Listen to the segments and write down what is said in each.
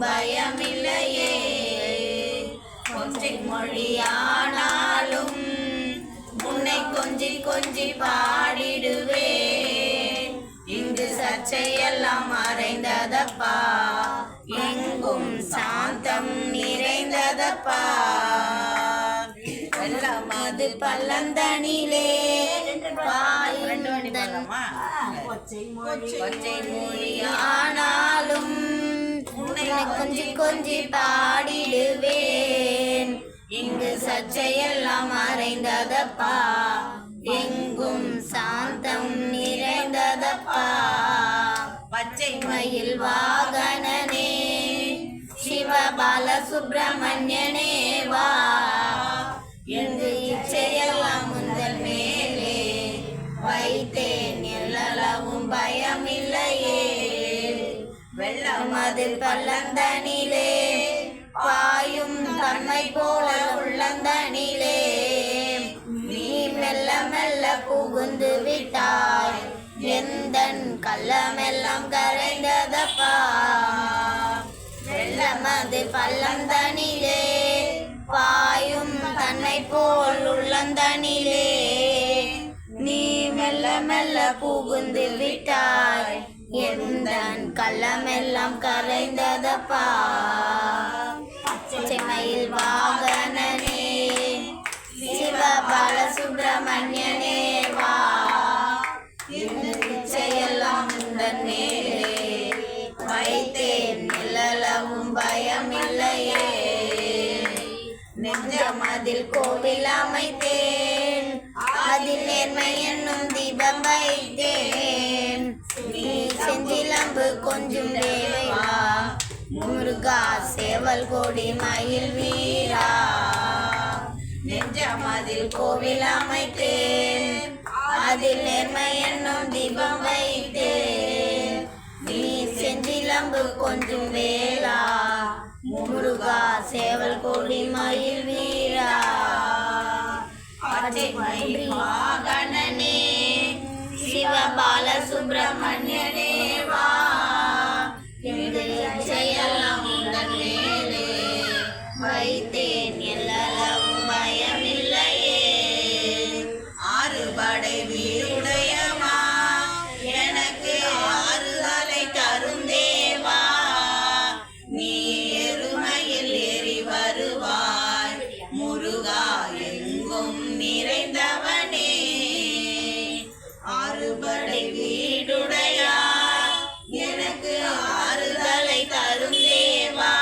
பயமில்லையே கொஞ்சி மொழியானாலும் உன்னை கொஞ்சி கொஞ்சி பாடிடுவேன். இங்கு சர்ச்சையெல்லாம் மறைந்ததப்பா, எங்கும் சாந்தம் நிறைந்ததப்பா. வெள்ளமது பள்ளந்தனிலே கொச்சை மொழியானாலும் உன்னை கொஞ்சி கொஞ்சி பாடிடுவேன். இங்கு சர்ச்சையெல்லாம் மறைந்ததப்பா, எங்கும் சாந்தம் நிறைந்ததப்பா. பச்சை மயில் வாகனனே சிவபால சுப்பிரமணியனே வா, எங்கு இச்சையெல்லாம் முந்தல் மேலே வைத்தேன், எல்லளவும் பயமில்லையே. வெள்ளமது பள்ளந்தனிலே பாயும் தன்மை போல உள்ளந்தனிலே நீ மெல்ல மெல்ல புகுந்து விட்டாய், எந்தன் கள்ளமெல்லாம் கரைந்ததப்பா. வெள்ளமது பள்ளந்தனிலே பாயும் தன்னை போல் உள்ளந்தனிலே நீ மெல்ல மெல்ல புகுந்து விட்டாய், எந்தன் கள்ளமெல்லாம் கரைந்ததப்பா. பச்சைமயில் வாகனனே சிவபால சுப்பிரமணியனே வா, இச்சையெல்லாம் உந்தன் மேலே வைத்தேன், எல்லளவும் பயமில்லையே. நெஞ்சமதில் கோவில் அமைத்தேன், அதில் நேர்மை என்னும் தீபம் வைத்தேன். நீ செந்திலம்பு கொஞ்சம் தேவையா முருகா, சேவல் கொடி மயில் வீரா. நெஞ்சமதில் கோவில் அமைத்தேன், அதில் நேர்மை என்னும் தீபம் வைத்தேன். நீ செந்திலம்பு கொஞ்சம் வேளா முருகா, சேவல் கொடி மயில் வீரா. பச்சை மயில் வாகனனே சிவபால சுப்பிரமணியனே வா, எங்கு இச்சையெல்லாம் உந்தன் மேலே வைத்தேன், எல்லளவும் பயமில்லையே. ஆறுபடை வீருடையவா, எனக்கு ஆறுதலை தரும் தேவா. நீ எருமையில் ஏறி வருவாய் முருகா, எங்கும் நிறைந்தவனே. ஆறுபடை வீடுடையா, எனக்கு ஆறுதலை தரும் தேவா.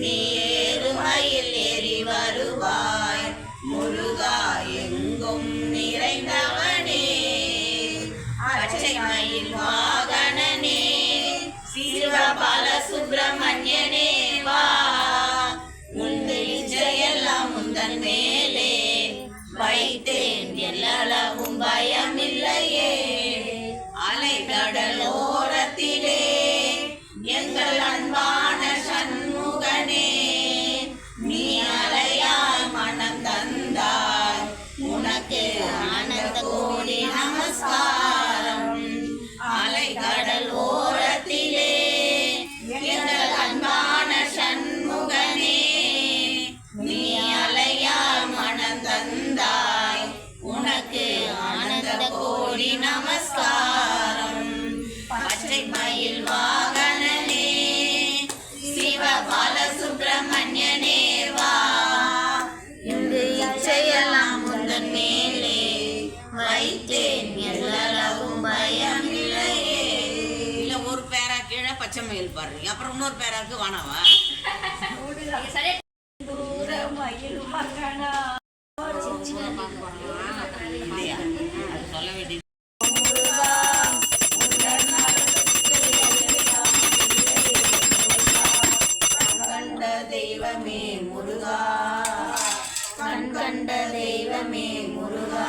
நீ எருமையில் ஏறி வருவாய் முருகா, எங்கும் நிறைந்தவனே. பச்சை மயில் வாகனனே சிவபால சுப்பிரமணியனே வா, உந்து இச்சையெல்லாம் முந்தன் மேலே வைத்தேன், எல்லளவும் பயமில்லையே. அலைகடலோரத்திலே எங்கள் அன்பான சண்முகனே, நீ அலையாய் மனம் தந்தாய், உனக்கு ஆனந்த கோடி நமஸ்காரம். அலைகடல் ஓரத்திலே எங்கள் அன்பான சண்முகனே, நீ அலையாய் மனம் தந்தாய், உனக்கு ஆனந்த கோடி நமஸ்காரம். பச்சை மயில் வாகனனே சிவபால சுப்பிரமணியனே வா, இங்கு இச்சையெல்லாம் முந்தன் மேலே வைத்தேன், எல்லளவும் பயமில்லையே. இல்ல ஒரு பேரா கீழே பச்சை மயில் பாடுறீங்க, அப்புறம் இன்னொரு பேராக்கு வானவா சொல்ல வேண்டியது. தெய்வமே முருகா, கண் கண்ட தெய்வமே முருகா,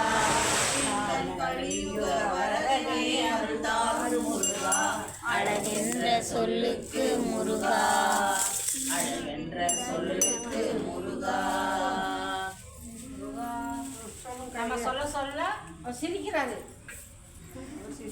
வரதனே அருள்தாரு முருகா. அழகென்ற சொல்லுக்கு முருகா, அழகென்ற சொல்லுக்கு முருகா. நம்ம சொல்ல சொல்ல சிரிக்கிறாரு,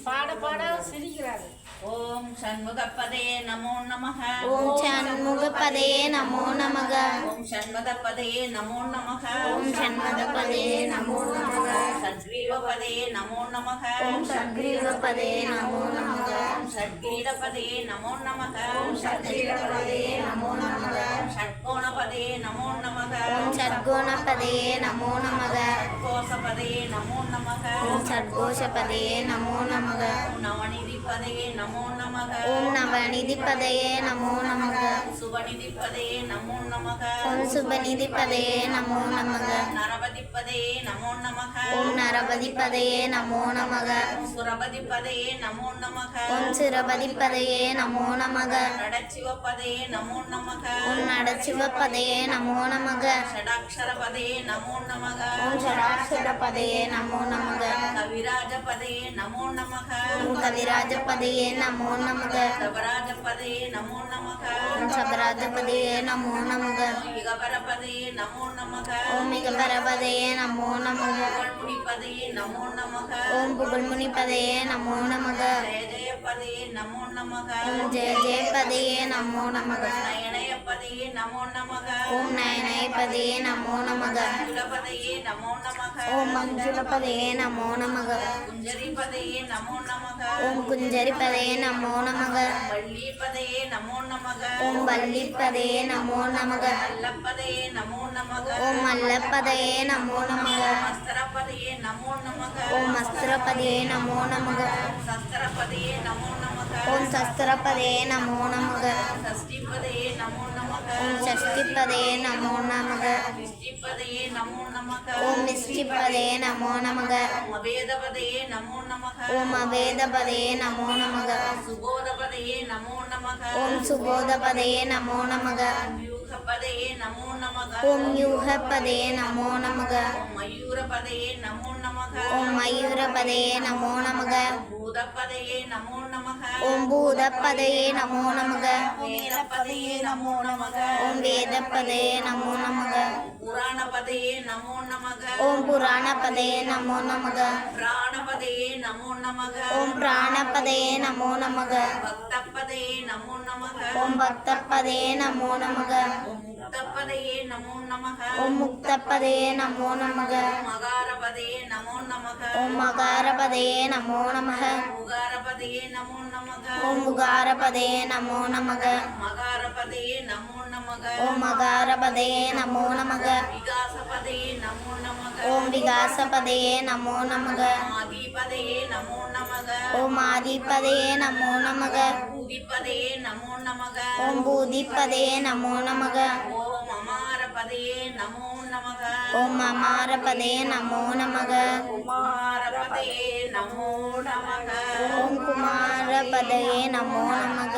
பாட பாட சிரிக்கிறாரு. ஓம் சண்முகப்பதே நமோ நமः. ஓம் சண்முகபதே நமோ நமக. ஓம் சண்மதப்பதே நமோ நமः. ஓம் சண்மதபதே நமோ நமக. சத்ரீவபதே நமோ நமः. ஓம் சக்ரீவபதே நமோ நமக. ஓம் ஷட்கீடபதே நமோ நமः. ஓம் சக்ரீவபதே நமோ நமக. ஷட்கோணபதே நமோ நமः. ஓம் சத்குணபதே நமோ நமக. ஷட்கோசபதே நமோ நமः. ஓம் சத்கோஷபதே நமோ நமக. ஓம் நவநிதிபதே நமோ நமः. ஓம் நவநிதிபதே நமோ நமக. சுபநிதிபதே நமோ நமः. ஓம் சுபநிதிபதே நமோ நமக. நரபதிபதே நமோ நமः. ஓம் நரபதிபதே நமோ நமக. சுரபதிபதே நமோ நமः. ஓம் சுரபதிபதே நமோ நமக. நடச்சிவப்பதே நமோ நமः. ஓம் நடசிவபதே நமோ நமக. ஷடாக்ஷரபதே நமோ நமः. ஓம் ஷடாக்ஷரபதே நமோ நமக. கவிராஜபதே நமோ நமः. ஓம் கவிராஜபதே நமோ நமக. சபராஜபதே நமோ நமः. ஓம் சபராஜபதே நமோ நமக. யுகபரபதே நமோ நமः. ஓம் மிகபரபதே நமோ நமக. புகழ்முனிபதே நமோ நமः. ஓம் புகழ்முனிபதே நமோ நமக. ஜெய ஜெயபதே நமோ நமः. ஓம் ஜெய ஜெயபதே நமோ நமக. நயனயபதே நமோ நமः. ஓம் நயனயபதே நமோ நமக. குலபதே நமோ நமः. ஓம் மஞ்சுளபதே நமோ நமக. குஞ்சரிபதே நமோ நமः. ஓம் குஞ்சரிபதே நமோ நமக. வள்ளீபதே நமோ நமः. ஓம் வள்ளிப்பதே நமோ நமக. அல்லப்பதே நமோ நமः. ஓம் மல்லப்பதே நமோ நமக. அஸ்திரபதே நமோ நமः. ஓம் அஸ்திரபதே நமோ நமக. சஸ்திரபதே நமோ நமः. ஓம் சஸ்திரபதே நமோ நமக. ஷஷ்டிபதே நமோ நமः. ஓம் ஷஷ்டிபதே நமோ நமக. விஷ்டிபதே நமோ நமः. ஓம் நிஷ்டிபதே நமோ நமக. அவேதபதே நமோ நமः. ஓம் அவேதபதே நமோ நமக. சுபோதபதே நமோ நமः. ஓம் சுபோதபதே நமோ நமக. யூகபதே நமோ நமः. ஓம் யூகபதே நமோ நமக. மயூரபதே நமோ நமः. ஓம் மயூரபதே நமோ நமக. பூதபதே நமோ நமः. ஓம் பூதப்பதே நமோ நமக. வேதபதே நமோ நமः. ஓம் வேதப்பதே நமோ நமக. புராணபதே நமோ நமः. ஓம் புராணபதே நமோ நமக. பிராணபதே நமோ நமः. ஓம் பிராணபதே நமோ நமக. பக்தபதே நமோ நமः. ஓம் பக்தப்பதே நமோ நமக. முக்தபதே நமோ நமः. ஓம் முக்தப்பதே நமோ நமக. மகாரபதே நமோ நமः. ஓம் மகாரபதே நமோ நமக. முகாரபதே நமோ நமः. ஓம் முகாரபதே நமோ நமக. மகாரபதே நமோ நமः. ஓம் மகாரபதே நமோ நமக. விகாசபதே நமோ நமः. ஓம் விகாசபதே நமோ நமக. ஆதிபதே நமோ நமः. ஓம் ஆதிபதே நமோ நமக. பூதிபதே நமோ நமः. ஓம் பூதிப்பதே நமோ நமக. ஓம் அமாரபதே நமோ நமः. ஓம் அமாரபதே நமோ நமக. குமாரபதே நமோ நமः. ஓம் குமாரபதே நமோ நமக.